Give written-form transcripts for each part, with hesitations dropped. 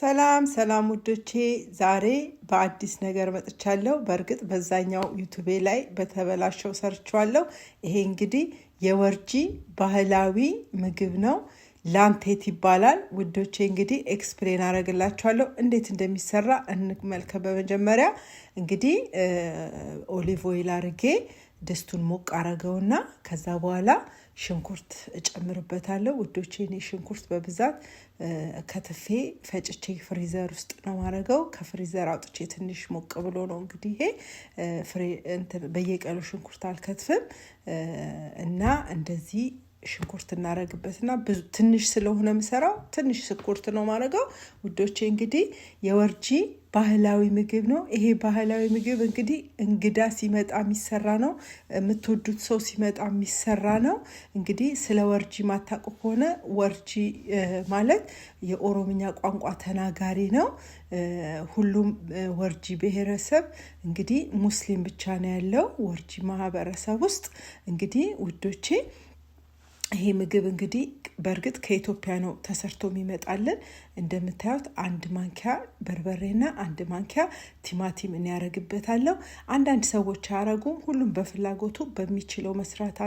ሰላም ሰላም ውዶቼ ዛሬ በአዲስ ነገር መጥቻለሁ። በእርግጥ በዛኛው ዩቲዩብ ላይ በተበላሸው ሰርቻለሁ። ይሄ እንግዲህ የወርጂ ባህላዊ ምግብ ነው። ላንቴት ይባላል። ውዶቼ እንግዲህ ኤክስፕሌን አደርግላችኋለሁ እንዴት እንደሚሰራ እንመልከት። በመጀመሪያ እንግዲህ ኦሊቭ ኦይል አድርጌ ድስቱን ሞቅ አረገውና ከዛ በኋላ ሽንኩርት እጨምርበታለሁ። ውዶቼ እኔ ሽንኩርት በብዛት ከትፌ ፈጭቼ ፍሪዘር ውስጥ ነው ማረገው። ከፍሪዘር አውጥቼ ትንሽ ሞቅ ብሎ ነው እንግዲህ ይሄ በየቀኑ ሽንኩርት አልከትፍም እና እንደዚህ ሽንኩርት እናረግበትና ብዙ ትንሽ ስለሆነ የምሰራው ትንሽ ሽንኩርት ነው ማረገው። ውዶቼ እንግዲህ የወርጂ ባህላዊ ምግብ ነው። ይሄ ባህላዊ ምግብ እንግዲህ እንግዳ ሲመጣ የሚሰራ ነው። የምትወዱት ሰው ሲመጣ የሚሰራ ነው። እንግዲህ ስለ ወርጂ ማታውቁ ከሆነ ወርጂ ማለት የኦሮምኛ ቋንቋ ተናጋሪ ነው። ሁሉም ወርጂ ብሔረሰብ እንግዲህ ሙስሊም ብቻ ነው ያለው ወርጂ ማህበረሰብ ውስጥ። እንግዲህ ውዶቼ ይሄ ምግብ እንግዲህ በእርግጥ ከኢትዮጵያ ነው ተሰርቶ የሚመጣልን። እንደምታዩት አንድ ማንኪያ በርበሬና አንድ ማንኪያ ቲማቲም ያረግበታለሁ። አንዳንድ ሰዎች አያረጉም። ሁሉም በፍላጎቱ በሚችለው መስራት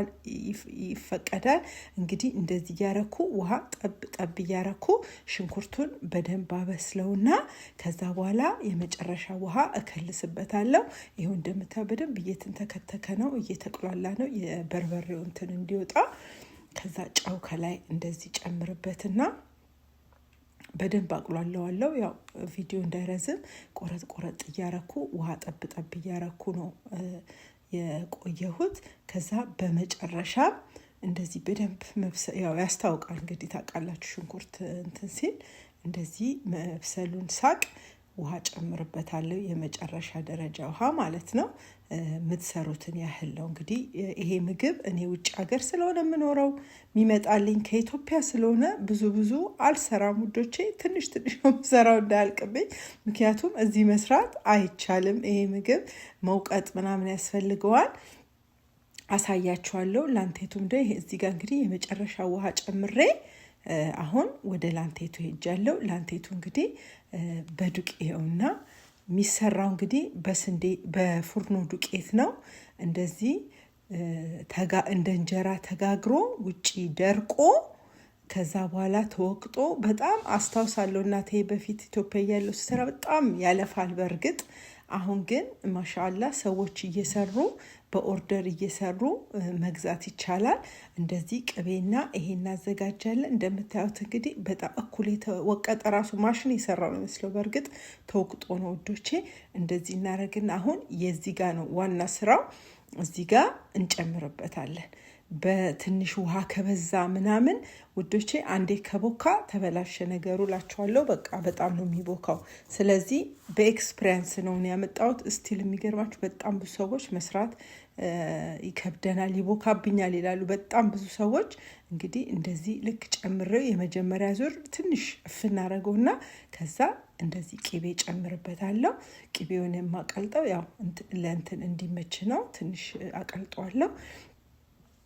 ይፈቀዳል። እንግዲህ እንደዚህ ያረኩ ውሃ ጠብ ያረኩ ሽንኩርቱን በደንብ አበስለውና ከዛ በኋላ የመጨረሻ ውሃ እከልስበታለሁ። ይሄው እንደምታዩት በደንብ እየተንተከተከ ነው፣ እየተቆላላ ነው የበርበሬው እንዲወጣ። ከዛ ጫው ከላይ እንደዚህ ጨምርበትና በደንብ አቁላለዋለሁ። ያው ቪዲዮ እንዳይረዝም ቆረጥ እያረኩ ውሃ ጠብ እያረኩ ነው የቆየሁት። ከዛ በመጨረሻ እንደዚህ በደንብ ያው ያስታውቃል እንግዲህ ታውቃላችሁ ሽንኩርት ሲል እንደዚህ መብሰሉን ሳቅ ውሃ ጨምርበታለሁ። የመጨረሻ ደረጃ ውሃ ማለት ነው። የምትሰሩትን ያህል ነው። እንግዲህ ይሄ ምግብ እኔ ውጭ ሀገር ስለሆነ የምኖረው የሚመጣልኝ ከኢትዮጵያ ስለሆነ ብዙ አልሰራም ውዶቼ። ትንሽ ነው የምሰራው እንዳያልቅብኝ። ምክንያቱም እዚህ መስራት አይቻልም። ይሄ ምግብ መውቀጥ ምናምን ያስፈልገዋል። አሳያችኋለሁ። ላንቴቱም ደ እዚህ ጋር እንግዲህ የመጨረሻ ውሃ ጨምሬ አሁን ወደ ላንቴቱ ሄጃለሁ። ላንቴቱ እንግዲህ በዱቄውና የሚሰራው እንግዲህ በፉርኖ ዱቄት ነው። እንደዚህ እንደ እንጀራ ተጋግሮ ውጪ ደርቆ ከዛ በኋላ ተወቅጦ በጣም አስታውሳለሁ። እናቴ በፊት ኢትዮጵያ ያለው ስራ በጣም ያለፋል በእርግጥ። አሁን ግን ማሻአላ ሰዎች እየሰሩ በኦርደር እየሰሩ መግዛት ይቻላል። እንደዚህ ቅቤና ይሄን እናዘጋጃለን። እንደምታዩት እንግዲህ በጣም እኩል የተወቀጠ ራሱ ማሽን የሰራው ነው መስሎ በእርግጥ ተወቅጦ ነው ውዶቼ። እንደዚህ እናረግና አሁን የዚህ ጋር ነው ዋና ስራው። እዚህ ጋር እንጨምርበታለን። በትንሽ ውሃ ከበዛ ምናምን ውዶቼ አንዴ ከቦካ ተበላሸ ነገሩ ላችኋለሁ። በቃ በጣም ነው የሚቦካው። ስለዚህ በኤክስፒሪየንስ ነው ያመጣሁት። ስቲል የሚገርማችሁ በጣም ብዙ ሰዎች መስራት ይከብደናል፣ ይቦካብኛል ይላሉ በጣም ብዙ ሰዎች። እንግዲህ እንደዚህ ልክ ጨምሬው የመጀመሪያ ዙር ትንሽ እናረገውና ከዛ እንደዚህ ቅቤ ጨምርበታለሁ። ቅቤውን የማቀልጠው ያው ለእንትን እንዲመች ነው። ትንሽ አቀልጠዋለሁ።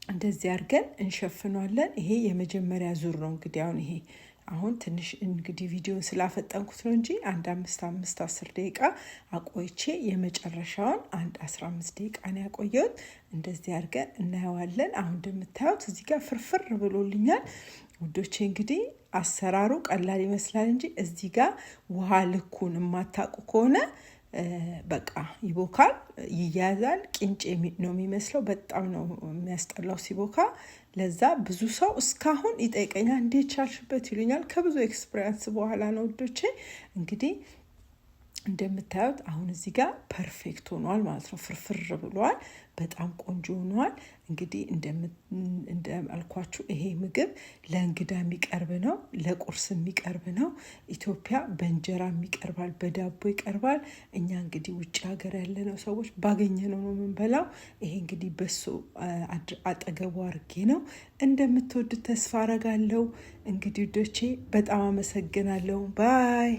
እንደዚህ አድርገን እንሸፍኗለን። ይሄ የመጀመሪያ ዙር ነው እንግዲህ አሁን ትንሽ እንግዲህ ቪዲዮን ስላፈጠንኩት ነው እንጂ 5-10 ደቂቃ አቆይቼ የመጨረሻውን 15 ደቂቃ ነው ያቆየሁት። እንደዚህ አድርገን እናየዋለን። አሁን እንደምታዩት እዚህ ጋር ፍርፍር ብሎልኛል ውዶቼ። እንግዲህ አሰራሩ ቀላል ይመስላል እንጂ እዚህ ጋር ውሃ ልኩን የማታውቁ ከሆነ በቃ ይቦካል፣ ይያዛል። ቅንጬ ነው የሚመስለው። በጣም ነው የሚያስጠላው ሲቦካ። ለዛ ብዙ ሰው እስካሁን ይጠይቀኛል እንዴት ቻልሽበት ይሉኛል። ከብዙ ኤክስፒሪየንስ በኋላ ነው ውዶቼ። እንግዲህ እንደምታዩት አሁን እዚህ ጋር ፐርፌክት ሆኗል ማለት ነው። ፍርፍር ብሏል። በጣም ቆንጆ ሆኗል። እንግዲህ እንደማልኳችሁ ይሄ ምግብ ለእንግዳ የሚቀርብ ነው፣ ለቁርስ የሚቀርብ ነው። ኢትዮጵያ በእንጀራ ይቀርባል፣ በዳቦ ይቀርባል። እኛ እንግዲህ ውጭ ሀገር ያለነው ሰዎች ባገኘነው ነው የምንበላው። ይሄ እንግዲህ በሱ አጠገቡ አድርጌ ነው። እንደምትወዱት ተስፋ አረጋለሁ። እንግዲህ ውዶቼ በጣም አመሰግናለሁ። ባይ